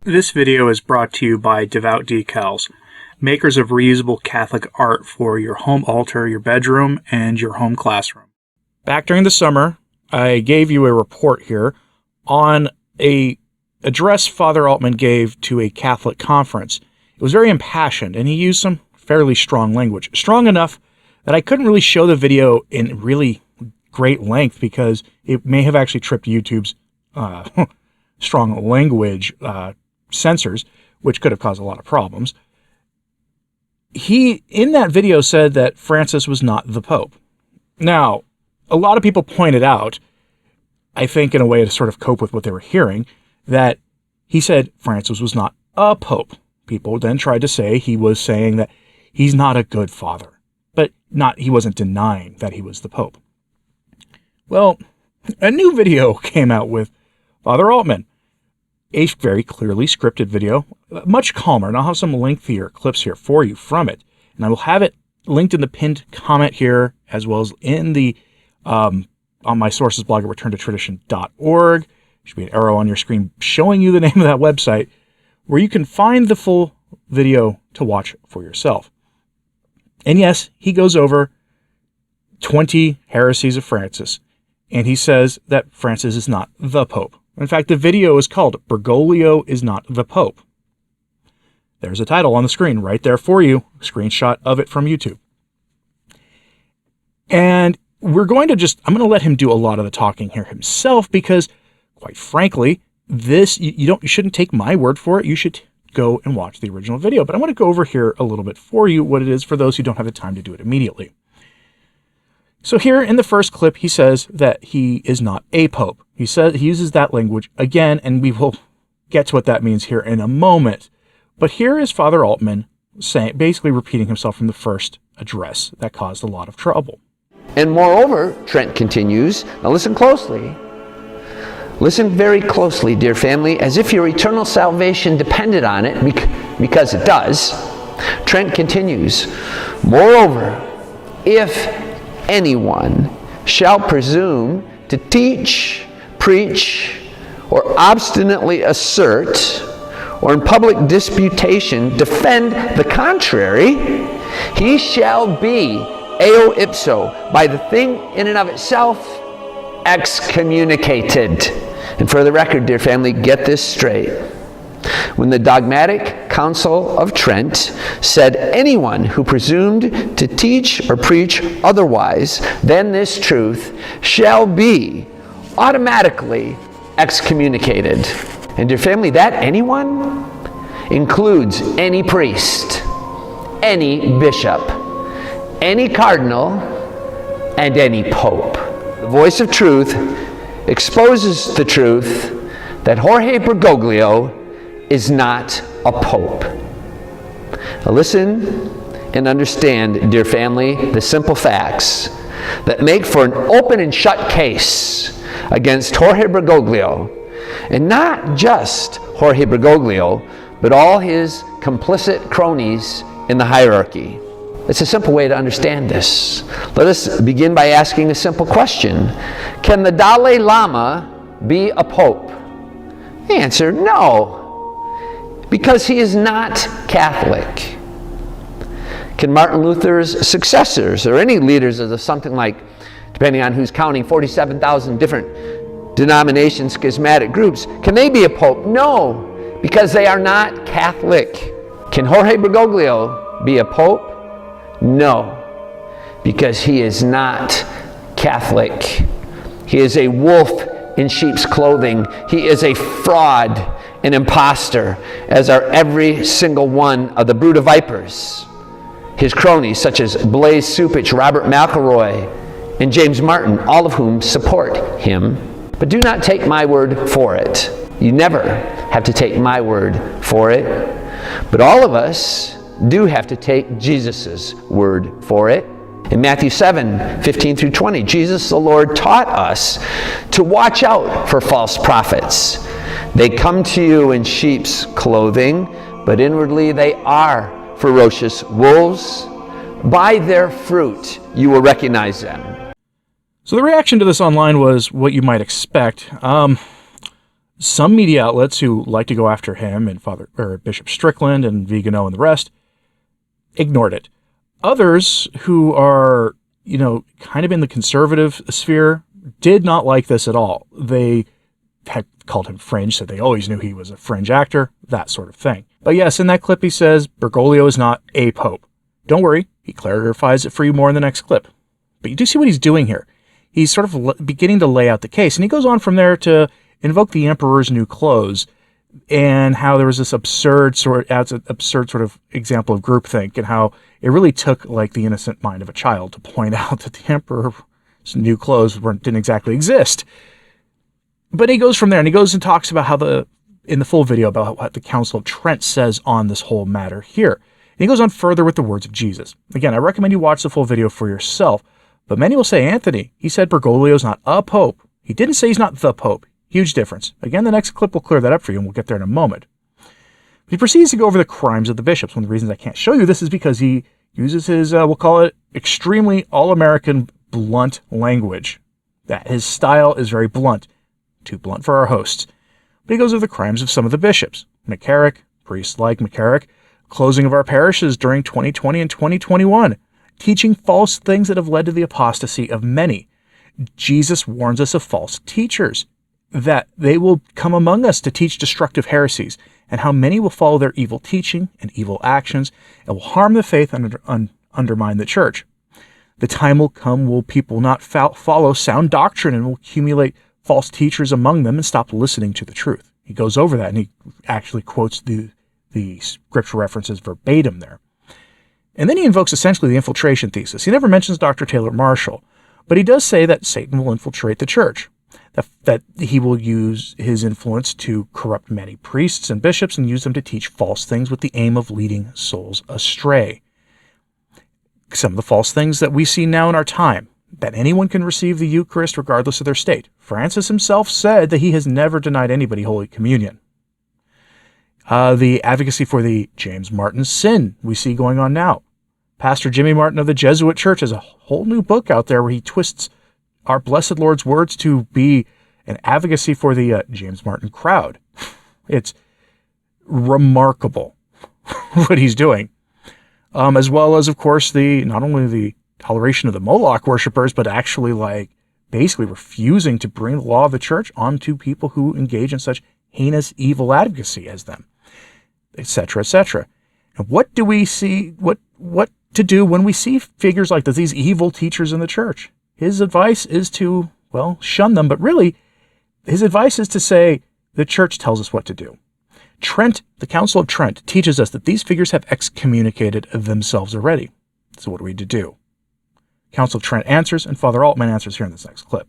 This video is brought to you by Devout Decals, makers of reusable Catholic art for your home altar, your bedroom, and your home classroom. Back during the summer, I gave you a report here on an address Father Altman gave to a Catholic conference. It was very impassioned, and he used some fairly strong language. Strong enough that I couldn't really show the video in really great length because it may have actually tripped YouTube's strong language censors, which could have caused a lot of problems. He, in that video, said that Francis was not the Pope. Now, a lot of people pointed out, I think in a way to sort of cope with what they were hearing, that he said Francis was not a Pope. People then tried to say he was saying that he's not a good father, but he wasn't denying that he was the Pope. Well, a new video came out with Father Altman, a very clearly scripted video, much calmer, and I'll have some lengthier clips here for you from it, and I will have it linked in the pinned comment here, as well as in the on my sources blog at returntotradition.org. There should be an arrow on your screen showing you the name of that website, where you can find the full video to watch for yourself. And yes, he goes over 20 heresies of Francis, and he says that Francis is not the Pope. In fact, the video is called Bergoglio is Not the Pope. There's a title on the screen right there for you, a screenshot of it from YouTube. And I'm going to let him do a lot of the talking here himself because, quite frankly, you shouldn't take my word for it. You should go and watch the original video. But I want to go over here a little bit for you what it is for those who don't have the time to do it immediately. So here in the first clip, he says that he is not a pope. He uses that language again, and we will get to what that means here in a moment. But here is Father Altman basically repeating himself from the first address that caused a lot of trouble. And moreover, Trent continues, now listen closely. Listen very closely, dear family, as if your eternal salvation depended on it, because it does. Trent continues, moreover, if anyone shall presume to teach, preach, or obstinately assert, or in public disputation defend the contrary, he shall be eo ipso, by the thing in and of itself, excommunicated. And for the record, dear family, get this straight. When the dogmatic Council of Trent said anyone who presumed to teach or preach otherwise than this truth shall be automatically excommunicated. And dear family, that anyone includes any priest, any bishop, any cardinal, and any pope. The voice of truth exposes the truth that Jorge Bergoglio is not a pope. Now listen and understand, dear family, the simple facts that make for an open and shut case against Jorge Bergoglio, and not just Jorge Bergoglio, but all his complicit cronies in the hierarchy. It's a simple way to understand this. Let us begin by asking a simple question. Can the Dalai Lama be a pope? The answer, no. Because he is not Catholic. Can Martin Luther's successors, or any leaders of something like, depending on who's counting, 47,000 different denomination schismatic groups, can they be a pope? No, because they are not Catholic. Can Jorge Bergoglio be a pope? No, because he is not Catholic. He is a wolf in sheep's clothing. He is a fraud, an imposter, as are every single one of the brood of vipers. His cronies, such as Blaise Supich, Robert McElroy, and James Martin, all of whom support him. But do not take my word for it. You never have to take my word for it. But all of us do have to take Jesus' word for it. In Matthew 7:15 through 20, Jesus the Lord taught us to watch out for false prophets. They come to you in sheep's clothing, but inwardly they are ferocious wolves. By their fruit you will recognize them. So the reaction to this online was what you might expect. Some media outlets who like to go after him and Bishop Strickland and Vigano and the rest ignored it. Others who are, kind of in the conservative sphere did not like this at all. They had called him fringe, said they always knew he was a fringe actor, that sort of thing. But yes, in that clip he says Bergoglio is not a pope. Don't worry, he clarifies it for you more in the next clip. But you do see what he's doing here. He's sort of beginning to lay out the case, and he goes on from there to invoke the emperor's new clothes and how there was this absurd sort of example of groupthink, and how it really took like the innocent mind of a child to point out that the emperor's new clothes didn't exactly exist. But he goes from there, and he goes and talks about how in the full video about what the Council of Trent says on this whole matter here. And he goes on further with the words of Jesus. Again, I recommend you watch the full video for yourself, but many will say, Anthony, he said Bergoglio's not a pope. He didn't say he's not the pope. Huge difference. Again, the next clip will clear that up for you, and we'll get there in a moment. He proceeds to go over the crimes of the bishops. One of the reasons I can't show you this is because he uses his, we'll call it, extremely all-American blunt language. That his style is very blunt. Too blunt for our hosts. But he goes over the crimes of some of the bishops. McCarrick, priests like McCarrick, closing of our parishes during 2020 and 2021, teaching false things that have led to the apostasy of many. Jesus warns us of false teachers, that they will come among us to teach destructive heresies, and how many will follow their evil teaching and evil actions and will harm the faith and undermine the church. The time will come will people not follow sound doctrine and will accumulate false teachers among them and stop listening to the truth. He goes over that, and he actually quotes the scripture references verbatim there. And then he invokes essentially the infiltration thesis. He never mentions Dr. Taylor Marshall, but he does say that Satan will infiltrate the church, that he will use his influence to corrupt many priests and bishops and use them to teach false things with the aim of leading souls astray. Some of the false things that we see now in our time, that anyone can receive the Eucharist regardless of their state. Francis himself said that he has never denied anybody Holy Communion. The advocacy for the James Martin sin we see going on now. Pastor Jimmy Martin of the Jesuit Church has a whole new book out there where he twists our Blessed Lord's words to be an advocacy for the James Martin crowd. It's remarkable what he's doing. As well as, of course, not only the toleration of the Moloch worshippers, but actually basically refusing to bring the law of the church onto people who engage in such heinous evil advocacy as them, etc., etc. And what do we see, what to do when we see figures like this, these evil teachers in the church? His advice is to, shun them, but really, his advice is to say, the church tells us what to do. Trent, the Council of Trent, teaches us that these figures have excommunicated themselves already. So what are we to do? Council of Trent answers, and Father Altman answers here in this next clip.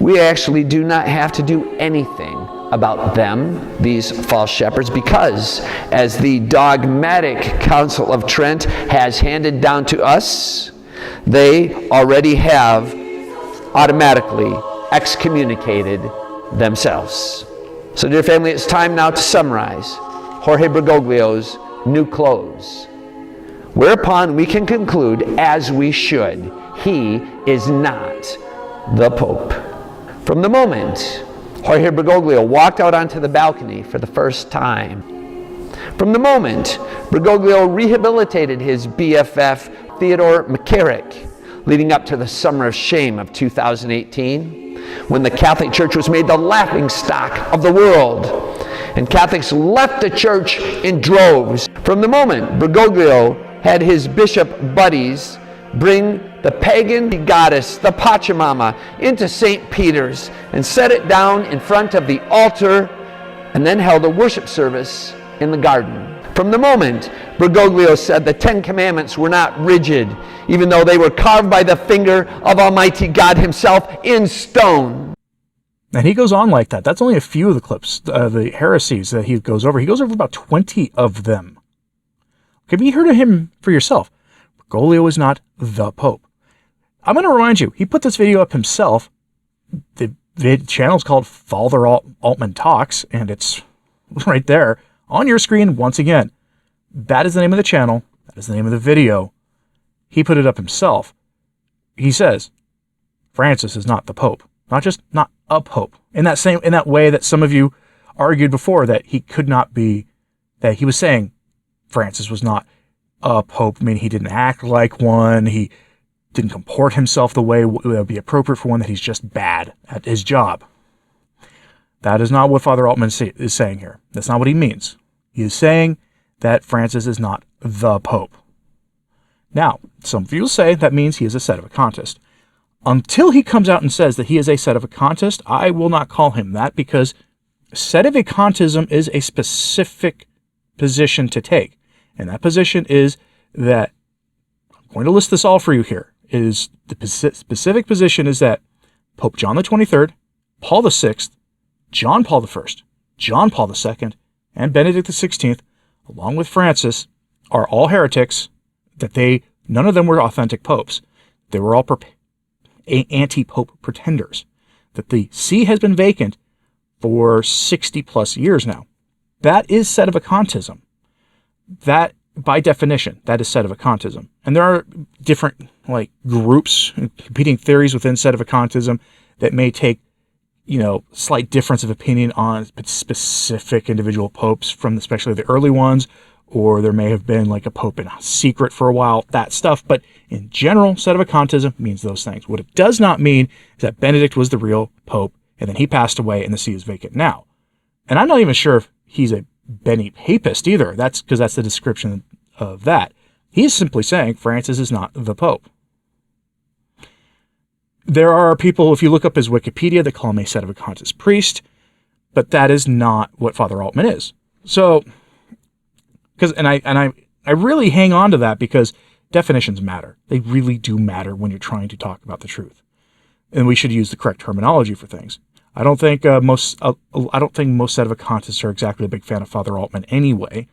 We actually do not have to do anything about them, these false shepherds, because as the dogmatic Council of Trent has handed down to us, they already have automatically excommunicated themselves. So, dear family, it's time now to summarize Jorge Bergoglio's new clothes. Whereupon we can conclude, as we should, he is not the Pope. From the moment Jorge Bergoglio walked out onto the balcony for the first time, from the moment Bergoglio rehabilitated his BFF Theodore McCarrick, leading up to the summer of shame of 2018, when the Catholic Church was made the laughingstock of the world, and Catholics left the church in droves. From the moment Bergoglio had his bishop buddies bring the pagan goddess, the Pachamama, into St. Peter's and set it down in front of the altar, and then held a worship service in the garden. From the moment Bergoglio said the Ten Commandments were not rigid, even though they were carved by the finger of Almighty God himself in stone. And he goes on like that. That's only a few of the clips, the heresies that he goes over. He goes over about 20 of them. Have you heard of him for yourself? Bergoglio is not the Pope. I'm going to remind you, he put this video up himself. The channel is called Father Altman Talks, and it's right there on your screen once again. That is the name of the channel. That is the name of the video. He put it up himself. He says, Francis is not the Pope. not just not a pope. In that way that some of you argued before, that he could not be, that he was saying Francis was not a pope, meaning he didn't act like one, he didn't comport himself the way that would be appropriate for one, that he's just bad at his job. That is not what Father Altman is saying here. That's not what he means. He is saying that Francis is not the pope. Now, some of you will say that means he is a sedevacantist. Until he comes out and says that he is a sedevacantist, I will not call him that, because sedevacantism is a specific position to take. And that position is that, I'm going to list this all for you here, is the specific position is that Pope John the 23rd, Paul the 6th, John Paul I, John Paul II, and Benedict XVI, along with Francis, are all heretics, that none of them were authentic popes. They were all anti-pope pretenders. That the see has been vacant for 60 plus years now. That is sedevacantism. That, by definition, that is sedevacantism. And there are different groups, competing theories within sedevacantism that may take slight difference of opinion on specific individual popes, from especially the early ones, or there may have been a pope in secret for a while, that stuff. But in general, sedevacantism means those things. What it does not mean is that Benedict was the real pope, and then he passed away and the see is vacant now. And I'm not even sure if he's a Benny Papist either. That's because that's the description of that. He's simply saying Francis is not the pope. There are people, if you look up his Wikipedia, that call him a sedevacantist priest, but that is not what Father Altman is. So, I really hang on to that, because definitions matter. They really do matter when you're trying to talk about the truth, and we should use the correct terminology for things. I don't think most sedevacantists are exactly a big fan of Father Altman anyway.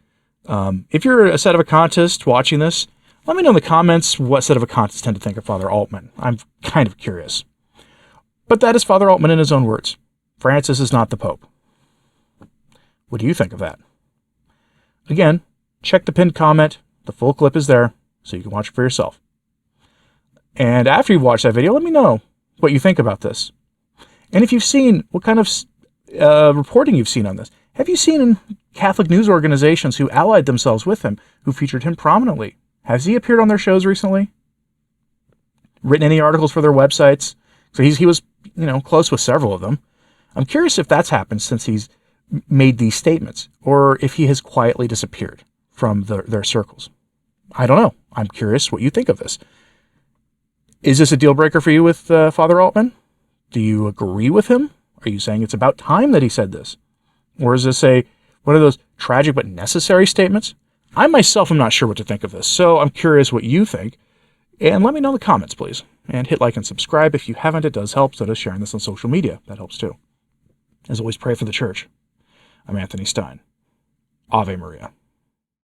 If you're a sedevacantist watching this, let me know in the comments what sedevacantists tend to think of Father Altman. I'm kind of curious. But that is Father Altman in his own words. Francis is not the Pope. What do you think of that? Again, check the pinned comment. The full clip is there, so you can watch it for yourself. And after you've watched that video, let me know what you think about this. And if you've seen, what kind of reporting you've seen on this. Have you seen Catholic news organizations who allied themselves with him, who featured him prominently? Has he appeared on their shows recently? Written any articles for their websites? So he was, close with several of them. I'm curious if that's happened since he's made these statements, or if he has quietly disappeared from their circles. I don't know. I'm curious what you think of this. Is this a deal breaker for you with Father Altman? Do you agree with him? Are you saying it's about time that he said this? Or is this one of those tragic but necessary statements? I myself am not sure what to think of this, so I'm curious what you think. And let me know in the comments, please. And hit like and subscribe if you haven't. It does help. So does sharing this on social media. That helps too. As always, pray for the church. I'm Anthony Stine. Ave Maria.